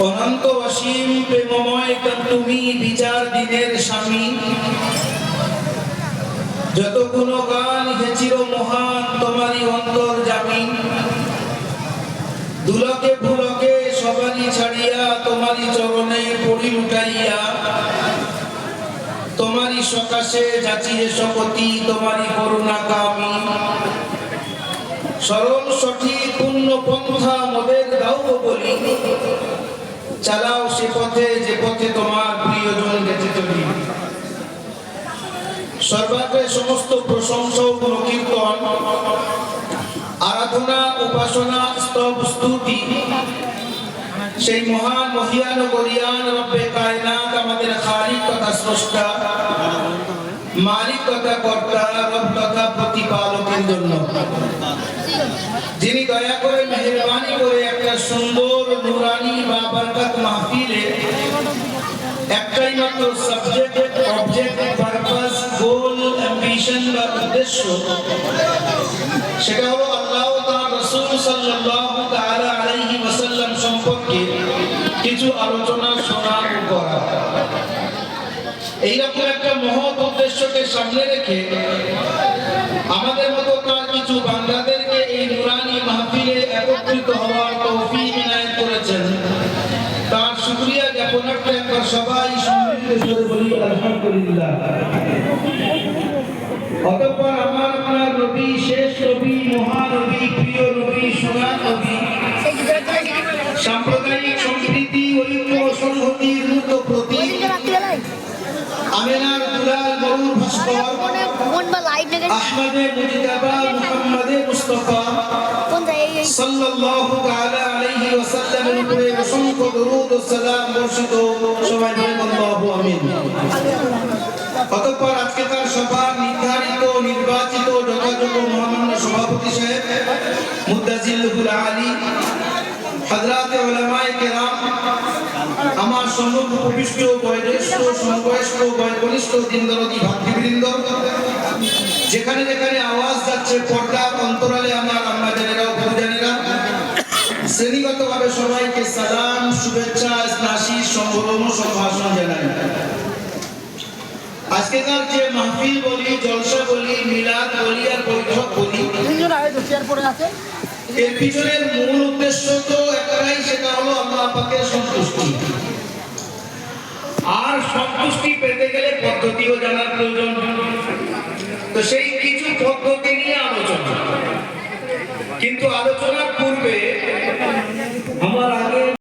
অনন্ত অসীম প্রেমময় তুমি বিচার দিনের স্বামী, যত গুণগান হেচির মহান তোমারই অন্তর্যামী। দুলকে ভুলকে সবারই ছাড়িয়া তোমারই চরণে পড়ি লুটাইয়া, তোমারই সকাশে যাচিয়ে শপথি তোমারই করুণা কামি। সরল সঠিক পূর্ণ পন্থা মোদের দাও বলি, চালাও সে পথে যে পথে তোমার প্রিয়জন গেছে চলি। সর্বাগ্রে সমস্ত প্রশংসা ও কীর্তন, আরাধনা উপাসনা স্তব স্তুতি সেই মহান মহিয়ান গরিয়ান রব্বে কায়নাত, আমাদের খালিক তথা স্রষ্টা, মালিক তথা কর্তা, রব তথা প্রতিপালকের জন্য, যিনি দয়া করে মেহেরবানি করে একটা সুন্দর নুরানি বা বরকত মাহফিলে একটাই মাত্র সাবজেক্ট, অবজেক্ট, পারপাস, গোল, অ্যাম্বিশন বা উদ্দেশ্য, সেটা হলো আল্লাহ ও তার রাসূল সাল্লাল্লাহু তাআলা আলাইহি ওয়াসাল্লাম সম্পর্কে কিছু আলোচনা শোনা ও করা। এইরকম একটা মহৎ উদ্দেশ্যকে সামনে রেখে আমাদের মতো তার কিছু বান্দাদেরকে এই নুরানি মাহফিলে একত্রিত হওয়ার তৌফিক ইনায়েত করেছেন। তার শুকরিয়া জ্ঞাপনার্থে একবার সবাই সম্মিলিত সুরে বলি আলহামদুলিল্লাহ। অতঃপর আমার আপনার নবী, শেষ নবী, মহানবী, প্রিয় নবী, সোনার নবী, সাম্প্রদায়িক সম্প্রীতি, ঐক্য, সংহতির মূর্ত প্রতীক, আমিনার দুলাল গরুর ভাস্কর, আহমদে মুজতাবা মুহাম্মদে মুস্তাফা সাল্লাল্লাহু তাআলা আলাইহি ওয়াসাল্লামের উপরে অসংখ্য দরুদ ও সালাম বর্ষিত, সবাই বলেন আল্লাহু আমিন। অতঃপর আজকে তার সভার নির্ধারিত নির্বাচিত যথাযোগ্য মহামান্য সভাপতি সাহেব মুদ্দাজিল্লুল আলী, হযরতে উলামায়ে কেরাম, আমার সম্মুখ উপবিষ্ট বয়োজ্যেষ্ঠ সমবয়স্ক বয়োকনিষ্ঠ দিনদরদি ভাতৃবৃন্দ, যেখানে যেখানে আওয়াজ যাচ্ছে পর্দার অন্তরালে আমার আম্মা জানেরা ও গুরুজানেরা, শ্রেণীগতভাবে সবাইকে সালাম, শুভেচ্ছা, আশীষ, সম্ভ্রম, সম্ভাষণ জানাই। আজকেকার যে মাহফিল বলি, জলসা বলি, মিলাদ বলি আর বৈঠক বলি, এর পিছনের মূল উদ্দেশ্য তো একটাই, সেটা হলো আল্লাহ পাকের সন্তুষ্টি। আর সন্তুষ্টি পেতে গেলে পদ্ধতিও জানার প্রয়োজন। তো সেই কিছু পদ্ধতি নিয়ে আলোচনা, কিন্তু আলোচনা